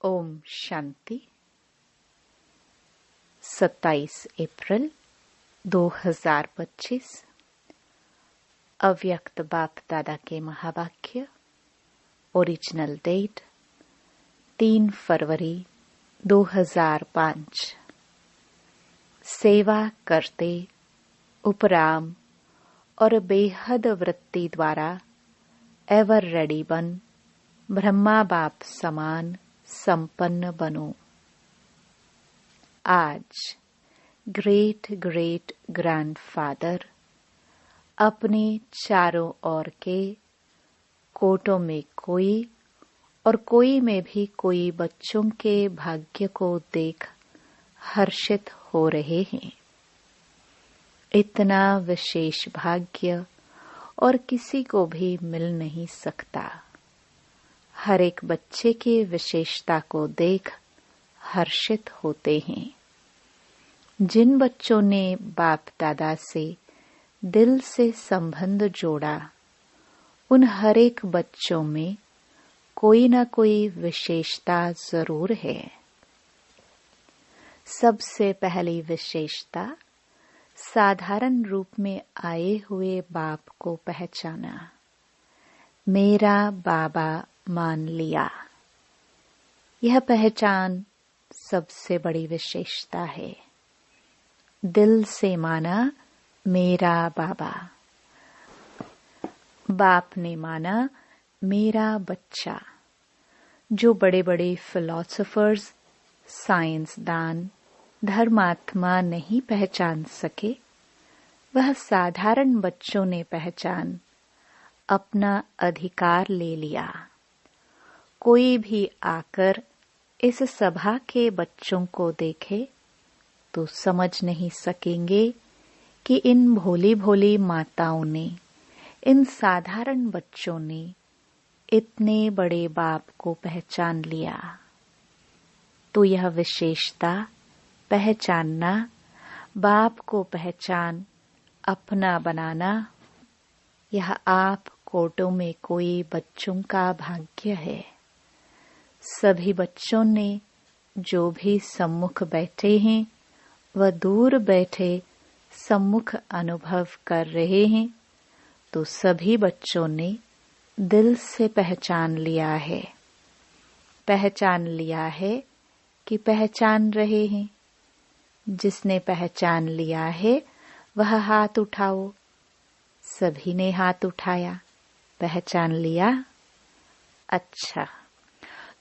ओम शांति। 27 अप्रैल 2025 अव्यक्त बाप दादा के महावाक्य। ओरिजिनल डेट 3 फरवरी 2005। सेवा करते उपराम और बेहद वृत्ति द्वारा एवर रेडी बन ब्रह्मा बाप समान संपन्न बनो। आज ग्रेट ग्रेट ग्रैंडफादर अपने चारों ओर के कोटों में कोई और कोई में भी कोई बच्चों के भाग्य को देख हर्षित हो रहे हैं। इतना विशेष भाग्य और किसी को भी मिल नहीं सकता। हर एक बच्चे की विशेषता को देख हर्षित होते हैं। जिन बच्चों ने बाप दादा से दिल से संबंध जोड़ा, उन हर एक बच्चों में कोई न कोई विशेषता जरूर है। सबसे पहली विशेषता साधारण रूप में आए हुए बाप को पहचाना। मेरा बाबा मान लिया। यह पहचान सबसे बड़ी विशेषता है। दिल से माना मेरा बाबा। बाप ने माना मेरा बच्चा। जो बड़े बड़े फिलोसोफर्स, साइंसदान, धर्मात्मा नहीं पहचान सके, वह साधारण बच्चों ने पहचान अपना अधिकार ले लिया। कोई भी आकर इस सभा के बच्चों को देखे तो समझ नहीं सकेंगे कि इन भोली भोली माताओं ने, इन साधारण बच्चों ने इतने बड़े बाप को पहचान लिया। तो यह विशेषता पहचानना, बाप को पहचान अपना बनाना, यह आप कोटों में कोई बच्चों का भाग्य है। सभी बच्चों ने जो भी सम्मुख बैठे हैं, वह दूर बैठे सम्मुख अनुभव कर रहे हैं, तो सभी बच्चों ने दिल से पहचान लिया है। पहचान लिया है कि पहचान रहे हैं। जिसने पहचान लिया है वह हाथ उठाओ। सभी ने हाथ उठाया। पहचान लिया। अच्छा,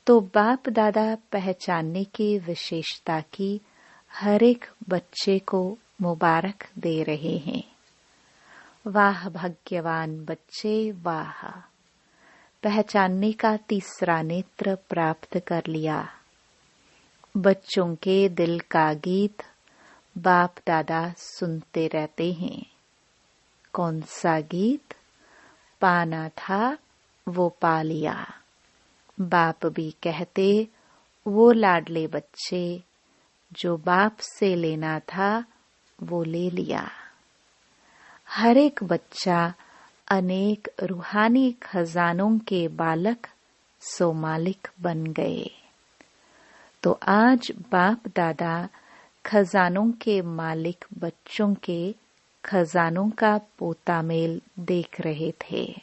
तो बाप दादा पहचानने की विशेषता की हर एक बच्चे को मुबारक दे रहे हैं। वाह भाग्यवान बच्चे, वाह। पहचानने का तीसरा नेत्र प्राप्त कर लिया। बच्चों के दिल का गीत बाप दादा सुनते रहते हैं। कौन सा गीत? पाना था वो पा लिया। बाप भी कहते, वो लाडले बच्चे जो बाप से लेना था वो ले लिया। हर एक बच्चा अनेक रूहानी खजानों के बालक सो मालिक बन गए। तो आज बाप दादा खजानों के मालिक बच्चों के खजानों का पोता मेल देख रहे थे।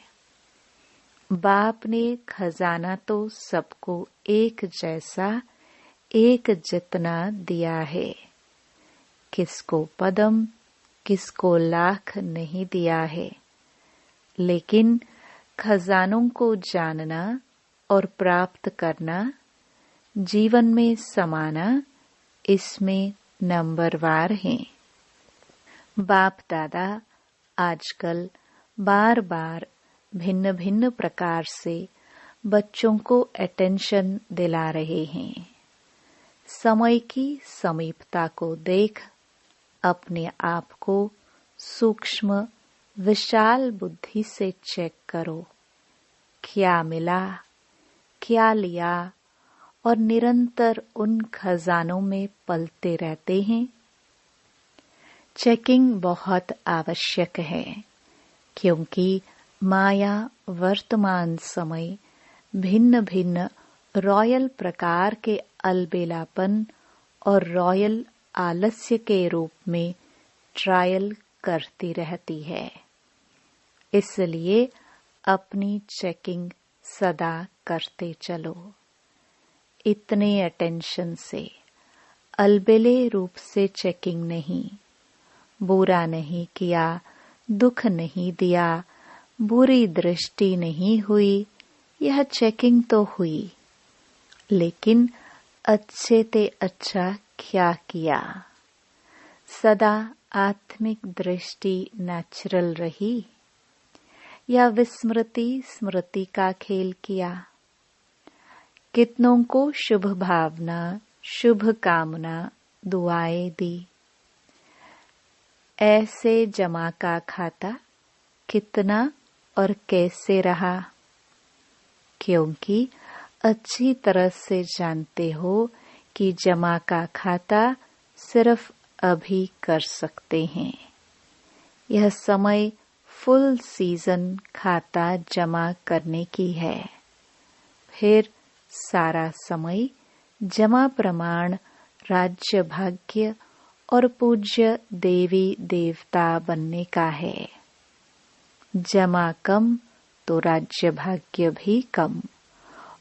बाप ने खजाना तो सबको एक जैसा, एक जितना दिया है। किसको पदम, किसको लाख नहीं दिया है। लेकिन खजानों को जानना और प्राप्त करना, जीवन में समाना, इसमें नंबरवार हैं। बाप दादा आजकल बार बार भिन्न भिन्न प्रकार से बच्चों को अटेंशन दिला रहे हैं। समय की समीपता को देख अपने आप को सूक्ष्म विशाल बुद्धि से चेक करो। क्या मिला, क्या लिया, और निरंतर उन खजानों में पलते रहते हैं। चेकिंग बहुत आवश्यक है, क्योंकि माया वर्तमान समय भिन्न भिन्न रॉयल प्रकार के अलबेलापन और रॉयल आलस्य के रूप में ट्रायल करती रहती है। इसलिए अपनी चेकिंग सदा करते चलो। इतने अटेंशन से, अलबेले रूप से चेकिंग नहीं। बुरा नहीं किया, दुख नहीं दिया, बुरी दृष्टि नहीं हुई, यह चेकिंग तो हुई, लेकिन अच्छे ते अच्छा क्या किया। सदा आत्मिक दृष्टि नेचुरल रही या विस्मृति स्मृति का खेल किया। कितनों को शुभ भावना, शुभ कामना, दुआएं दी। ऐसे जमा का खाता कितना और कैसे रहा, क्योंकि अच्छी तरह से जानते हो कि जमा का खाता सिर्फ अभी कर सकते हैं। यह समय फुल सीजन खाता जमा करने की है। फिर सारा समय जमा प्रमाण, राज्य भाग्य और पूज्य देवी देवता बनने का है। जमा कम तो राज्य भाग्य भी कम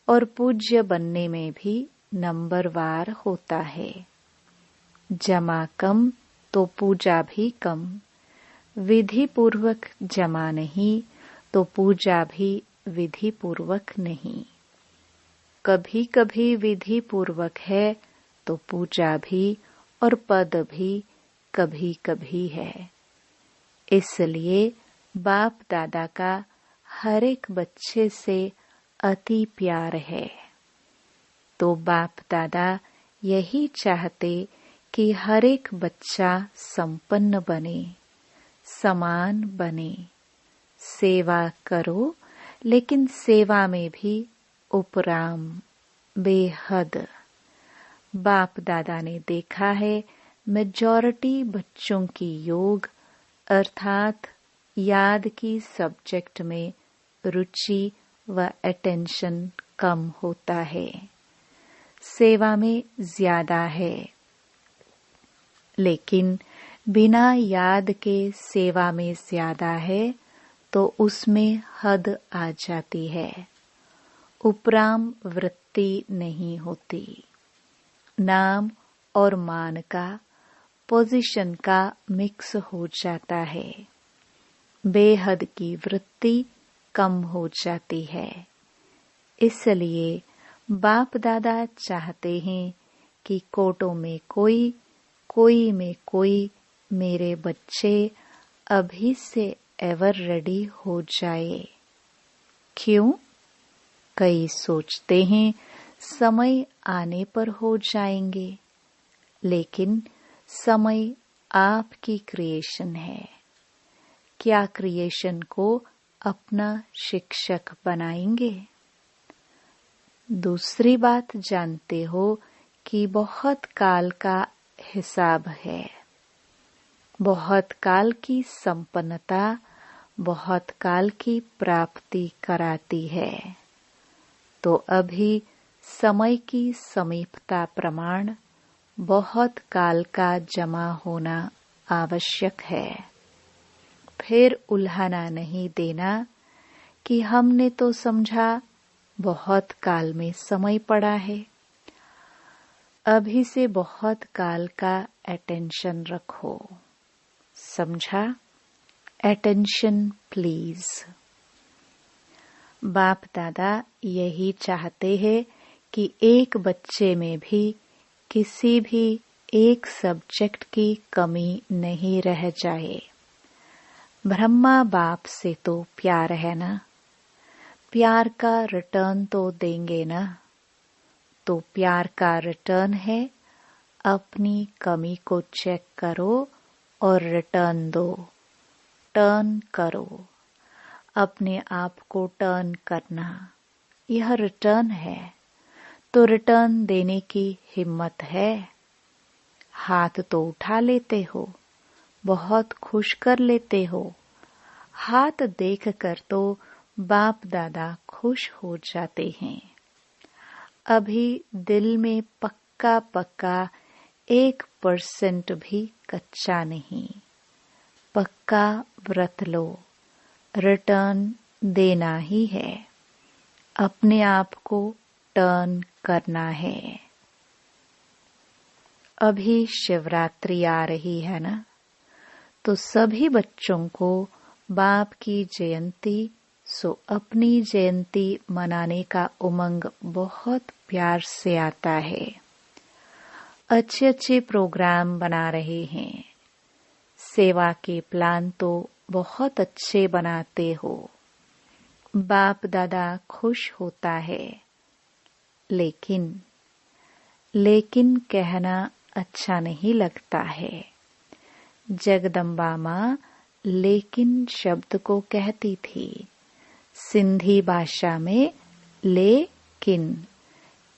और पूज्य बनने में भी नंबरवार होता है। जमा कम तो पूजा भी कम। विधि पूर्वक जमा नहीं तो पूजा भी विधि पूर्वक नहीं। कभी कभी विधि पूर्वक है तो पूजा भी और पद भी कभी कभी है। इसलिए बाप दादा का हर एक बच्चे से अति प्यार है। तो बाप दादा यही चाहते कि हर एक बच्चा संपन्न बने, समान बने। सेवा करो, लेकिन सेवा में भी उपराम, बेहद। बाप दादा ने देखा है मेजॉरिटी बच्चों की योग अर्थात याद की सब्जेक्ट में रुचि व अटेंशन कम होता है, सेवा में ज्यादा है। लेकिन बिना याद के सेवा में ज्यादा है तो उसमें हद आ जाती है, उपराम वृत्ति नहीं होती। नाम और मान का, पोजीशन का मिक्स हो जाता है। बेहद की वृत्ति कम हो जाती है। इसलिए बाप दादा चाहते हैं कि कोटों में कोई, कोई में कोई मेरे बच्चे अभी से एवर रेडी हो जाए। क्यों? कई सोचते हैं समय आने पर हो जाएंगे, लेकिन समय आपकी क्रिएशन है। क्या क्रिएशन को अपना शिक्षक बनाएंगे? दूसरी बात जानते हो कि बहुत काल का हिसाब है। बहुत काल की संपन्नता बहुत काल की प्राप्ति कराती है। तो अभी समय की समीपता प्रमाण बहुत काल का जमा होना आवश्यक है। फिर उल्हाना नहीं देना कि हमने तो समझा बहुत काल में समय पड़ा है। अभी से बहुत काल का अटेंशन रखो। समझा? Attention please. बाप दादा यही चाहते हैं कि एक बच्चे में भी किसी भी एक सब्जेक्ट की कमी नहीं रह जाए। ब्रह्मा बाप से तो प्यार है ना, प्यार का रिटर्न तो देंगे ना। तो प्यार का रिटर्न है अपनी कमी को चेक करो और रिटर्न दो। टर्न करो, अपने आप को टर्न करना, यह रिटर्न है। तो रिटर्न देने की हिम्मत है? हाथ तो उठा लेते हो, बहुत खुश कर लेते हो। हाथ देखकर तो बाप दादा खुश हो जाते हैं। अभी दिल में पक्का पक्का 1% भी कच्चा नहीं। पक्का व्रत लो, रिटर्न देना ही है, अपने आप को टर्न करना है। अभी शिवरात्रि आ रही है ना, तो सभी बच्चों को बाप की जयंती सो अपनी जयंती मनाने का उमंग बहुत प्यार से आता है। अच्छे अच्छे प्रोग्राम बना रहे हैं, सेवा के प्लान तो बहुत अच्छे बनाते हो, बाप दादा खुश होता है। लेकिन कहना अच्छा नहीं लगता है। जगदम्बा माँ लेकिन शब्द को कहती थी। सिंधी भाषा में लेकिन,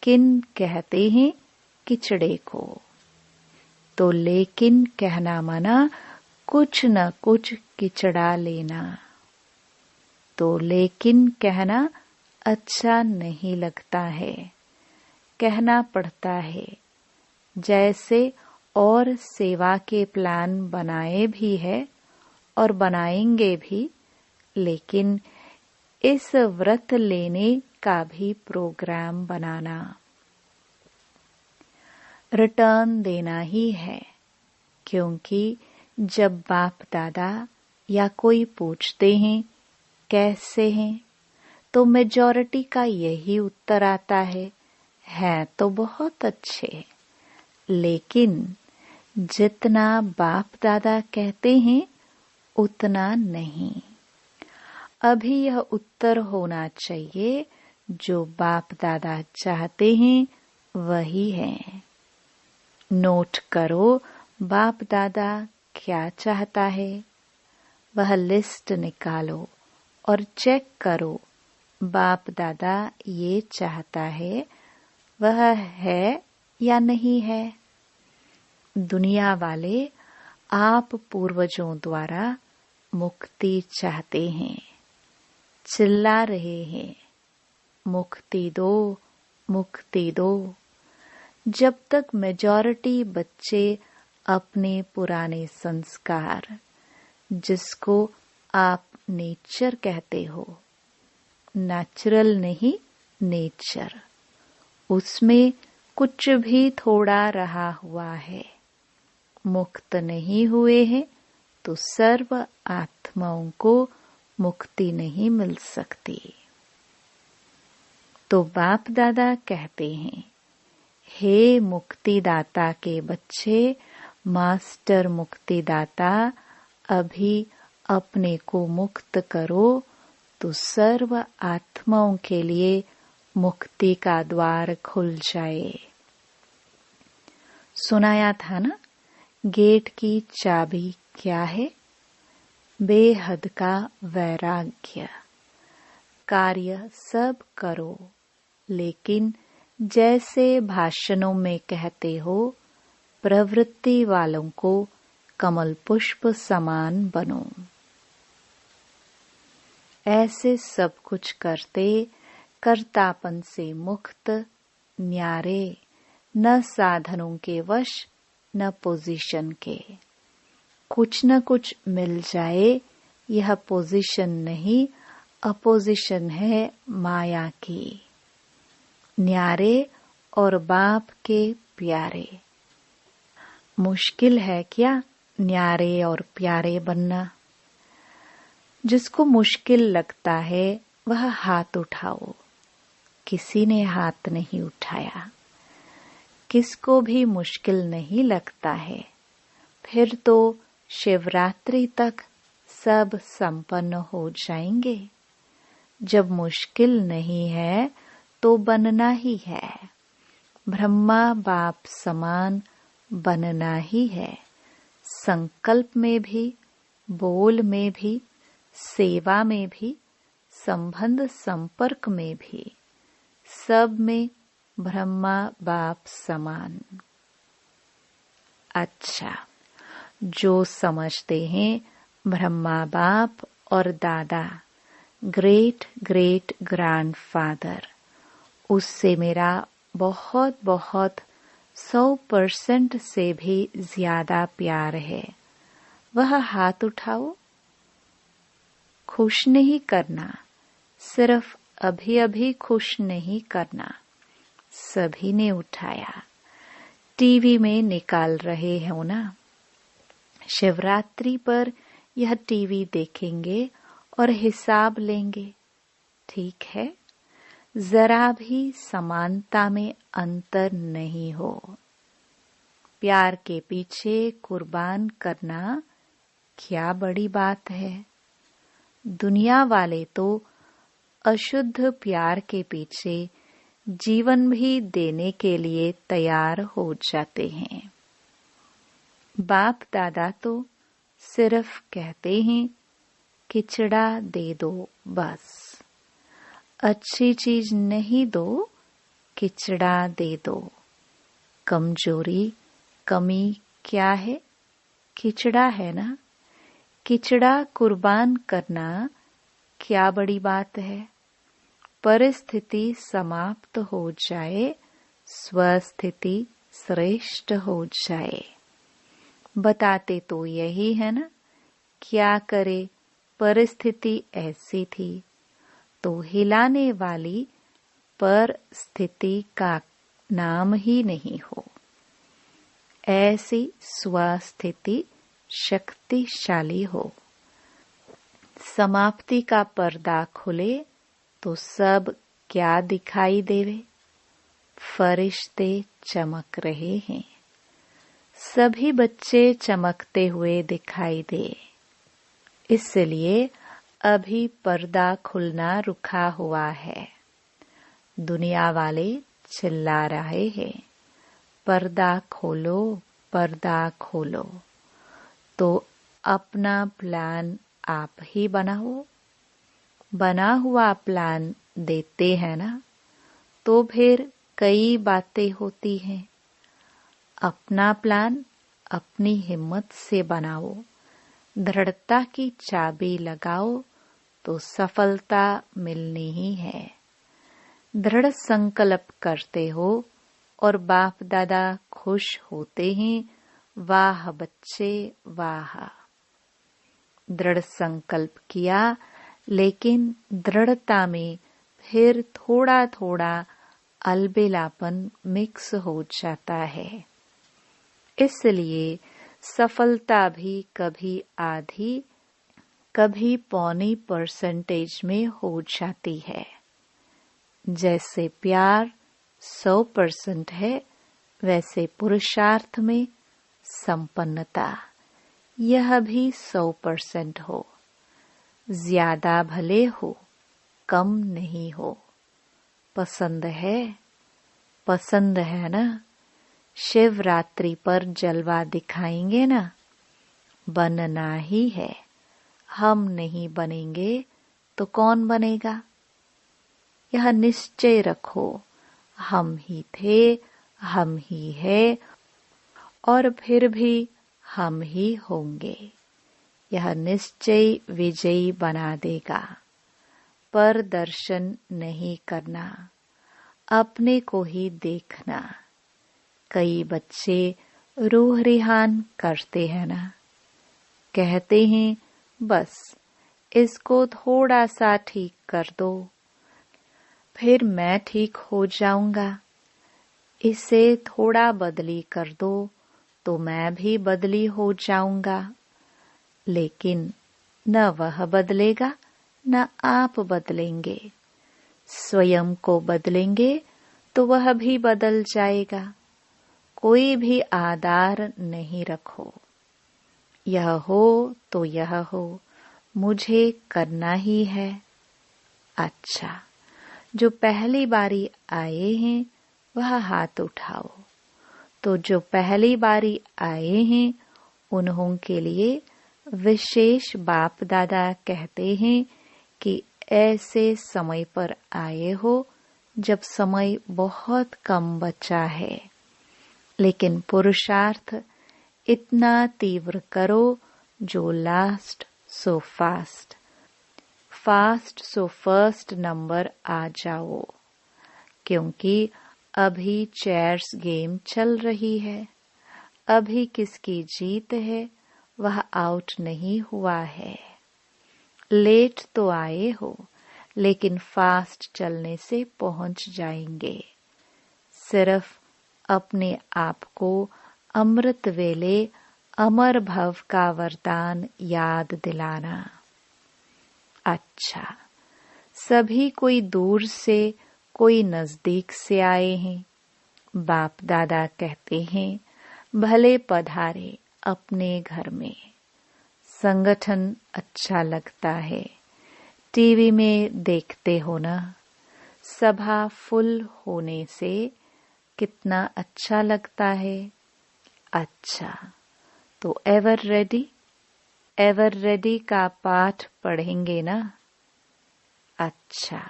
किन कहते हैं किचड़े को। तो लेकिन कहना माना कुछ न कुछ किचड़ा लेना। तो लेकिन कहना अच्छा नहीं लगता है, कहना पड़ता है। जैसे और सेवा के प्लान बनाए भी है और बनाएंगे भी, लेकिन इस व्रत लेने का भी प्रोग्राम बनाना, रिटर्न देना ही है। क्योंकि जब बाप दादा या कोई पूछते हैं कैसे हैं, तो मेजॉरिटी का यही उत्तर आता है तो बहुत अच्छे। लेकिन जितना बाप दादा कहते हैं उतना नहीं। अभी यह उत्तर होना चाहिए जो बाप दादा चाहते हैं वही है। नोट करो बाप दादा क्या चाहता है, वह लिस्ट निकालो और चेक करो बाप दादा ये चाहता है वह है या नहीं है। दुनिया वाले आप पूर्वजों द्वारा मुक्ति चाहते हैं, चिल्ला रहे हैं मुक्ति दो, मुक्ति दो। जब तक मेजॉरिटी बच्चे अपने पुराने संस्कार, जिसको आप नेचर कहते हो, नेचुरल नहीं नेचर, उसमें कुछ भी थोड़ा रहा हुआ है, मुक्त नहीं हुए हैं, तो सर्व आत्माओं को मुक्ति नहीं मिल सकती। तो बाप दादा कहते हैं, हे मुक्तिदाता के बच्चे, मास्टर मुक्तिदाता, अभी अपने को मुक्त करो तो सर्व आत्माओं के लिए मुक्ति का द्वार खुल जाए। सुनाया था ना, गेट की चाबी क्या है? बेहद का वैराग्य। कार्य सब करो, लेकिन जैसे भाषणों में कहते हो, प्रवृत्ति वालों को कमल पुष्प समान बनो। ऐसे सब कुछ करते, कर्तापन से मुक्त, न्यारे, न साधनों के वश न पोजीशन के। कुछ न कुछ मिल जाए, यह पोजीशन नहीं, अपोजिशन है माया की। न्यारे और बाप के प्यारे। मुश्किल है क्या न्यारे और प्यारे बनना? जिसको मुश्किल लगता है वह हाथ उठाओ। किसी ने हाथ नहीं उठाया। किसको भी मुश्किल नहीं लगता है। फिर तो शिवरात्रि तक सब संपन्न हो जाएंगे। जब मुश्किल नहीं है तो बनना ही है। ब्रह्मा बाप समान बनना ही है। संकल्प में भी, बोल में भी, सेवा में भी, संबंध संपर्क में भी, सब में ब्रह्मा बाप समान। अच्छा, जो समझते हैं ब्रह्मा बाप और दादा ग्रेट ग्रेट ग्रैंडफादर, उससे मेरा बहुत बहुत 100% से भी ज्यादा प्यार है, वह हाथ उठाओ। खुश नहीं करना, सिर्फ अभी अभी खुश नहीं करना। सभी ने उठाया। टीवी में निकाल रहे हो ना? शिवरात्रि पर यह टीवी देखेंगे और हिसाब लेंगे, ठीक है? जरा भी समानता में अंतर नहीं हो। प्यार के पीछे कुर्बान करना क्या बड़ी बात है। दुनिया वाले तो अशुद्ध प्यार के पीछे जीवन भी देने के लिए तैयार हो जाते हैं। बाप दादा तो सिर्फ कहते हैं खिचड़ा दे दो बस, अच्छी चीज नहीं दो, खिचड़ा दे दो। कमजोरी कमी क्या है? खिचड़ा है ना। खिचड़ा कुर्बान करना क्या बड़ी बात है। परिस्थिति समाप्त हो जाए, स्वस्थिति श्रेष्ठ हो जाए। बताते तो यही है ना। क्या करे, परिस्थिति ऐसी थी तो हिलाने वाली परिस्थिति का नाम ही नहीं हो। ऐसी स्वस्थिति शक्तिशाली हो। समाप्ति का पर्दा खुले तो सब क्या दिखाई देवे? फरिश्ते चमक रहे हैं। सभी बच्चे चमकते हुए दिखाई दे। इसलिए अभी पर्दा खुलना रुका हुआ है। दुनिया वाले चिल्ला रहे हैं, पर्दा खोलो, पर्दा खोलो। तो अपना प्लान आप ही बनाओ। बना हुआ प्लान देते हैं ना, तो फिर कई बातें होती हैं। अपना प्लान अपनी हिम्मत से बनाओ, दृढ़ता की चाबी लगाओ तो सफलता मिलनी ही है। दृढ़ संकल्प करते हो और बाप दादा खुश होते हैं। वाह बच्चे वाह। दृढ़ संकल्प किया, लेकिन दृढ़ता में फिर थोड़ा थोड़ा अलबेलापन मिक्स हो जाता है। इसलिए सफलता भी कभी आधी कभी पौनी % में हो जाती है। जैसे प्यार 100% है, वैसे पुरुषार्थ में संपन्नता यह भी 100% हो। ज्यादा भले हो, कम नहीं हो। पसंद है? पसंद है ना? शिवरात्रि पर जलवा दिखाएंगे ना? बनना ही है। हम नहीं बनेंगे तो कौन बनेगा? यह निश्चय रखो, हम ही थे, हम ही है और फिर भी हम ही होंगे। यह निश्चय विजयी बना देगा। पर दर्शन नहीं करना, अपने को ही देखना। कई बच्चे रूह रिहान करते हैं ना, कहते हैं बस इसको थोड़ा सा ठीक कर दो, फिर मैं ठीक हो जाऊंगा। इसे थोड़ा बदली कर दो तो मैं भी बदली हो जाऊंगा। लेकिन न वह बदलेगा, न आप बदलेंगे। स्वयं को बदलेंगे तो वह भी बदल जाएगा। कोई भी आधार नहीं रखो। यह हो तो यह हो, मुझे करना ही है। अच्छा, जो पहली बारी आए हैं वह हाथ उठाओ। तो जो पहली बारी आए हैं उन्हों के लिए विशेष बाप दादा कहते हैं कि ऐसे समय पर आए हो जब समय बहुत कम बचा है, लेकिन पुरुषार्थ इतना तीव्र करो जो last so fast, fast so first number आ जाओ। क्योंकि अभी चेयर्स गेम चल रही है। अभी किसकी जीत है, वह आउट नहीं हुआ है। लेट तो आए हो, लेकिन फास्ट चलने से पहुंच जाएंगे। सिर्फ अपने आप को अमृत वेले अमर भव का वरदान याद दिलाना। अच्छा, सभी कोई दूर से कोई नजदीक से आए हैं। बाप दादा कहते हैं, भले पधारे अपने घर में। संगठन अच्छा लगता है, टीवी में देखते हो ना। सभा फुल होने से कितना अच्छा लगता है। अच्छा, तो एवर रेडी का पाठ पढ़ेंगे ना। अच्छा,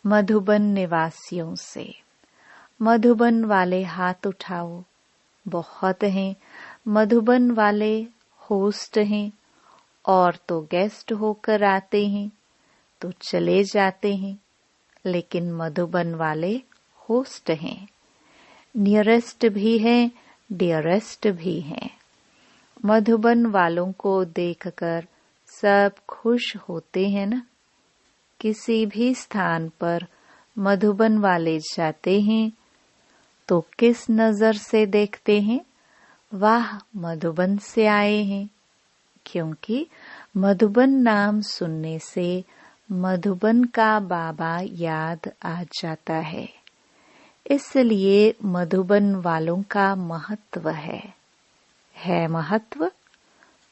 मधुबन निवासियों से। मधुबन वाले हाथ उठाओ। बहुत हैं। मधुबन वाले होस्ट हैं, और तो गेस्ट होकर आते हैं तो चले जाते हैं, लेकिन मधुबन वाले होस्ट हैं। नियरेस्ट भी हैं, डियरेस्ट भी हैं। मधुबन वालों को देखकर सब खुश होते हैं ना। किसी भी स्थान पर मधुबन वाले जाते हैं तो किस नजर से देखते हैं? वाह, मधुबन से आए हैं। क्योंकि मधुबन नाम सुनने से मधुबन का बाबा याद आ जाता है। इसलिए मधुबन वालों का महत्व है महत्व।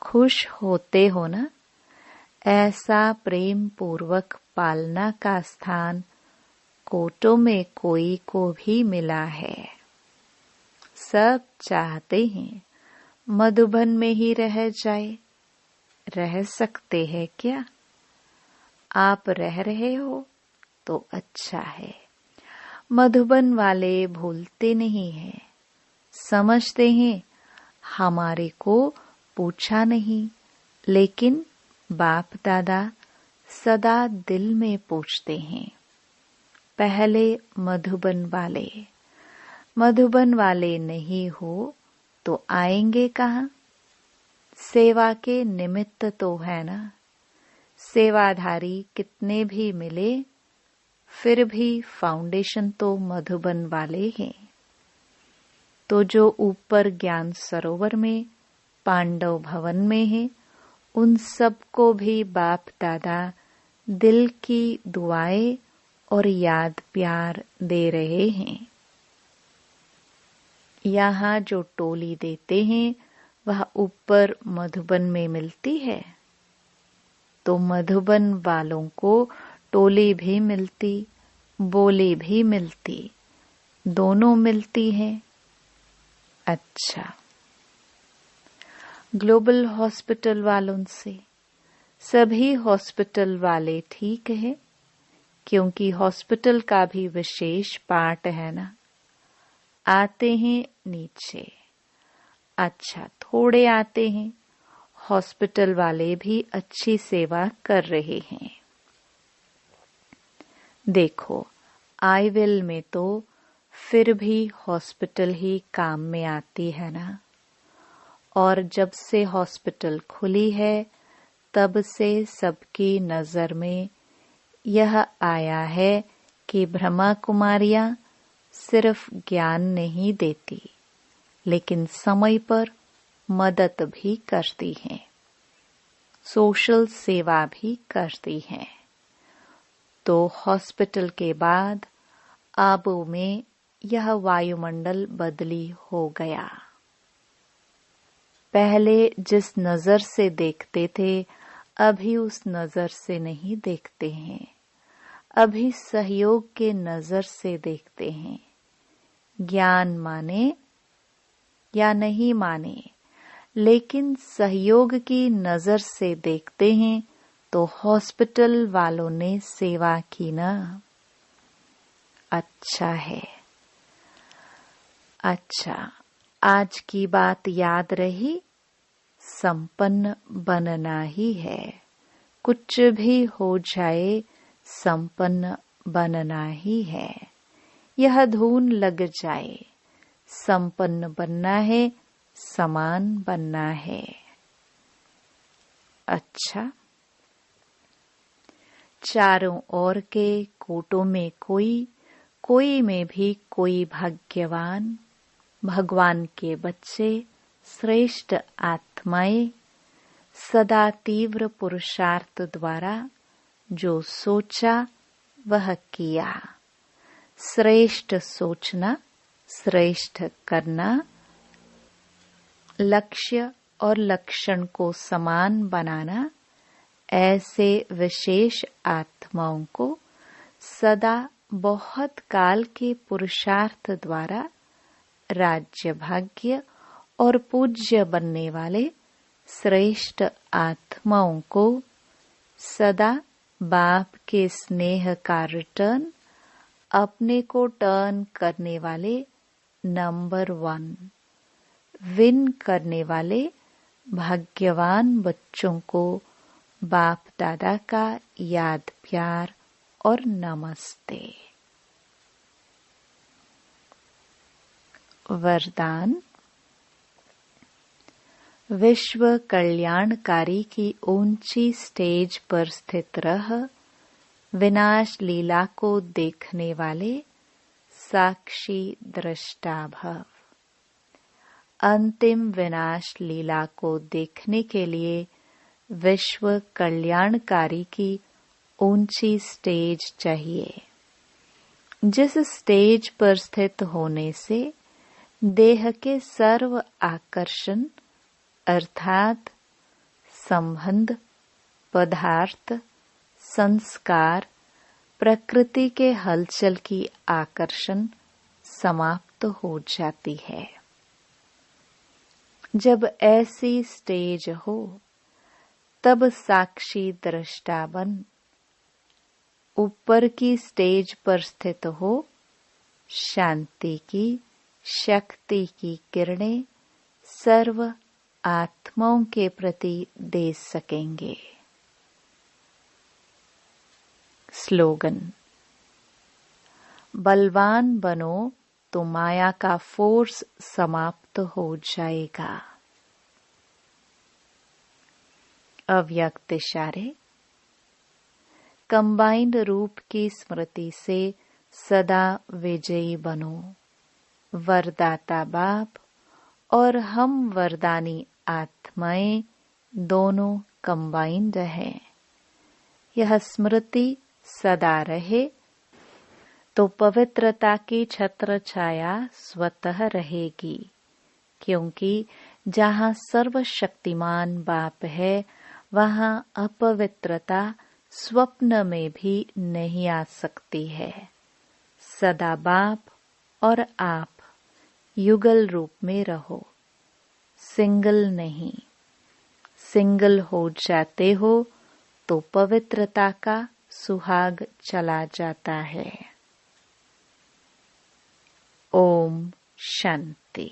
खुश होते हो ना। ऐसा प्रेम पूर्वक पालना का स्थान कोटों में कोई को भी मिला है। सब चाहते हैं मधुबन में ही रह जाए। रह सकते हैं क्या? आप रह रहे हो तो अच्छा है। मधुबन वाले भूलते नहीं हैं। समझते हैं हमारे को पूछा नहीं, लेकिन बाप दादा सदा दिल में पूछते हैं। पहले मधुबन वाले नहीं हो तो आएंगे कहाँ? सेवा के निमित्त तो है ना। सेवाधारी कितने भी मिले, फिर भी फाउंडेशन तो मधुबन वाले हैं। तो जो ऊपर ज्ञान सरोवर में पांडव भवन में है, उन सबको भी बाप दादा दिल की दुआएं और याद प्यार दे रहे हैं। यहाँ जो टोली देते हैं वह ऊपर मधुबन में मिलती है, तो मधुबन वालों को टोली भी मिलती, बोली भी मिलती, दोनों मिलती हैं। अच्छा, ग्लोबल हॉस्पिटल वालों से। सभी हॉस्पिटल वाले ठीक है, क्योंकि हॉस्पिटल का भी विशेष पार्ट है ना। आते हैं नीचे। अच्छा, थोड़े आते हैं। हॉस्पिटल वाले भी अच्छी सेवा कर रहे हैं। देखो, आई विल में तो फिर भी हॉस्पिटल ही काम में आती है ना। और जब से हॉस्पिटल खुली है तब से सबकी नजर में यह आया है कि ब्रह्मा कुमारियां सिर्फ ज्ञान नहीं देती, लेकिन समय पर मदद भी करती हैं, सोशल सेवा भी करती हैं। तो हॉस्पिटल के बाद आबू में यह वायुमंडल बदली हो गया। पहले जिस नजर से देखते थे, अभी उस नजर से नहीं देखते हैं। अभी सहयोग के नजर से देखते हैं। ज्ञान माने या नहीं माने, लेकिन सहयोग की नजर से देखते हैं तो हॉस्पिटल वालों ने सेवा की ना। अच्छा है। अच्छा, आज की बात याद रही। संपन्न बनना ही है। कुछ भी हो जाए, संपन्न बनना ही है। यह धुन लग जाए। संपन्न बनना है, समान बनना है। अच्छा, चारों ओर के कोटों में कोई में भी कोई भाग्यवान, भगवान के बच्चे, श्रेष्ठ आत्माएं सदा तीव्र पुरुषार्थ द्वारा जो सोचा वह किया। श्रेष्ठ सोचना, श्रेष्ठ करना, लक्ष्य और लक्षण को समान बनाना, ऐसे विशेष आत्माओं को सदा बहुत काल के पुरुषार्थ द्वारा राज्य भाग्य और पूज्य बनने वाले श्रेष्ठ आत्माओं को सदा बाप के स्नेह का रिटर्न, अपने को टर्न करने वाले नंबर 1, विन करने वाले भाग्यवान बच्चों को बाप दादा का याद प्यार और नमस्ते। वरदान। विश्व कल्याणकारी की ऊंची स्टेज पर स्थित रह विनाश लीला को देखने वाले साक्षी दृष्टा भव। अंतिम विनाश लीला को देखने के लिए विश्व कल्याणकारी की ऊंची स्टेज चाहिए, जिस स्टेज पर स्थित होने से देह के सर्व आकर्षण अर्थात संबंध, पदार्थ, संस्कार, प्रकृति के हलचल की आकर्षण समाप्त हो जाती है। जब ऐसी स्टेज हो तब साक्षी दृष्टा बन ऊपर की स्टेज पर स्थित हो शांति की, शक्ति की किरणें सर्व आत्माओं के प्रति दे सकेंगे। स्लोगन। बलवान बनो तो माया का फोर्स समाप्त हो जाएगा। अव्यक्त इशारे। कंबाइंड रूप की स्मृति से सदा विजयी बनो। वरदाता बाप और हम वरदानी आत्माएं दोनों कंबाइंड हैं। यह स्मृति सदा रहे तो पवित्रता की छत्र छाया स्वतः रहेगी, क्योंकि जहाँ सर्वशक्तिमान बाप है वहाँ अपवित्रता स्वप्न में भी नहीं आ सकती है। सदा बाप और आप युगल रूप में रहो, सिंगल नहीं। सिंगल हो जाते हो तो पवित्रता का सुहाग चला जाता है। ओम शांति।